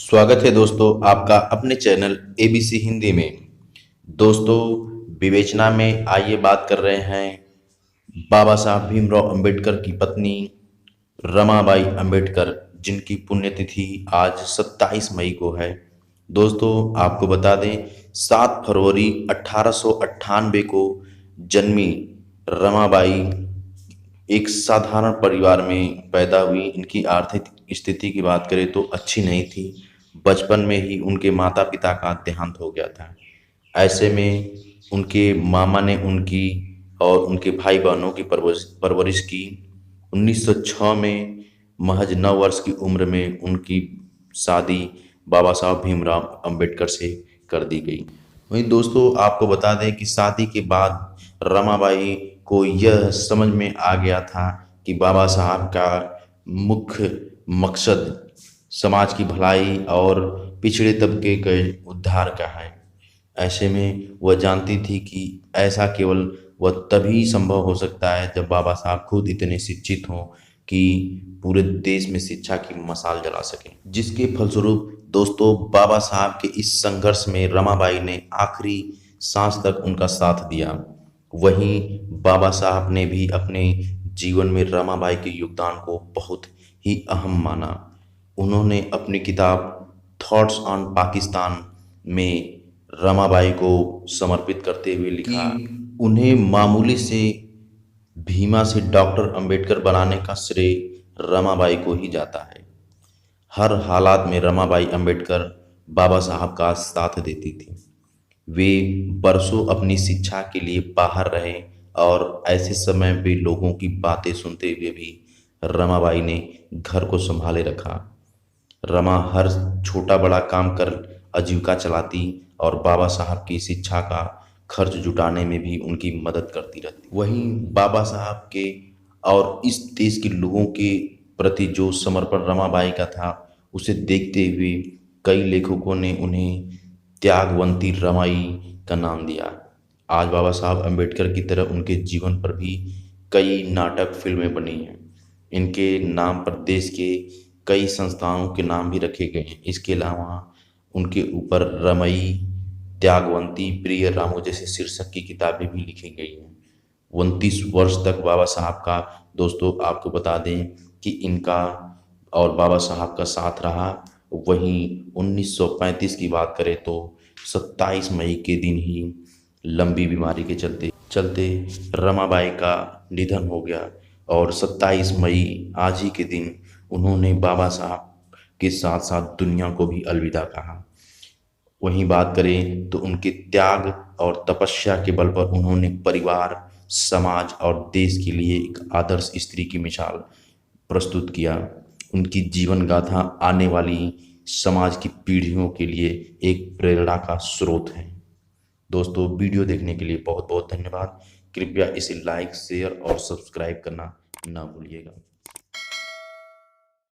स्वागत है दोस्तों आपका अपने चैनल एबीसी हिंदी में। दोस्तों, विवेचना में आइए बात कर रहे हैं बाबा साहब भीमराव अंबेडकर की पत्नी रमाबाई अंबेडकर, जिनकी पुण्यतिथि आज 27 मई को है। दोस्तों, आपको बता दें 7 फरवरी 1898 को जन्मी रमाबाई एक साधारण परिवार में पैदा हुई। इनकी आर्थिक स्थिति की बात करें तो अच्छी नहीं थी। बचपन में ही उनके माता पिता का देहांत हो गया था। ऐसे में उनके मामा ने उनकी और उनके भाई बहनों की परवरिश की। 1906 में महज 9 वर्ष की उम्र में उनकी शादी बाबा साहब भीमराव अंबेडकर से कर दी गई। वहीं दोस्तों, आपको बता दें कि शादी के बाद रमाबाई को यह समझ में आ गया था कि बाबा साहब का मुख्य मकसद समाज की भलाई और पिछड़े तबके के उद्धार का है। ऐसे में वह जानती थी कि ऐसा केवल वह तभी संभव हो सकता है जब बाबा साहब खुद इतने शिक्षित हों कि पूरे देश में शिक्षा की मशाल जला सकें। जिसके फलस्वरूप दोस्तों, बाबा साहब के इस संघर्ष में रमाबाई ने आखिरी सांस तक उनका साथ दिया। वहीं बाबा साहब ने भी अपने जीवन में रमाबाई के योगदान को बहुत ही अहम माना। उन्होंने अपनी किताब थॉट्स ऑन पाकिस्तान में रमाबाई को समर्पित करते हुए लिखा कि उन्हें मामूली से भीमा से डॉक्टर अंबेडकर बनाने का श्रेय रमाबाई को ही जाता है। हर हालात में रमाबाई अंबेडकर बाबा साहब का साथ देती थी। वे बरसों अपनी शिक्षा के लिए बाहर रहे और ऐसे समय वे लोगों की बातें सुनते हुए भी रमाबाई ने घर को संभाले रखा। रमा हर छोटा बड़ा काम कर आजीविका चलाती और बाबा साहब की शिक्षा का खर्च जुटाने में भी उनकी मदद करती रहती। वहीं बाबा साहब के और इस देश के लोगों के प्रति जो समर्पण रमाबाई का था, उसे देखते हुए कई लेखकों ने उन्हें त्यागवंती रमाई का नाम दिया। आज बाबा साहब अम्बेडकर की तरह उनके जीवन पर भी कई नाटक फिल्में बनी हैं। इनके नाम पर देश के कई संस्थाओं के नाम भी रखे गए हैं। इसके अलावा उनके ऊपर रमई, त्यागवंती, प्रिय रामू जैसे शीर्षक की किताबें भी लिखी गई हैं। 29 वर्ष तक बाबा साहब का दोस्तों आपको बता दें कि इनका और बाबा साहब का साथ रहा। वहीं 1935 की बात करें तो 27 मई के दिन ही लंबी बीमारी के चलते चलते रमाबाई का निधन हो गया और 27 मई आज ही के दिन उन्होंने बाबा साहब के साथ साथ दुनिया को भी अलविदा कहा। वहीं बात करें तो उनके त्याग और तपस्या के बल पर उन्होंने परिवार, समाज और देश के लिए एक आदर्श स्त्री की मिसाल प्रस्तुत किया। उनकी जीवन गाथा आने वाली समाज की पीढ़ियों के लिए एक प्रेरणा का स्रोत है। दोस्तों, वीडियो देखने के लिए बहुत बहुत धन्यवाद। कृपया इसे लाइक, शेयर और सब्सक्राइब करना ना भूलिएगा।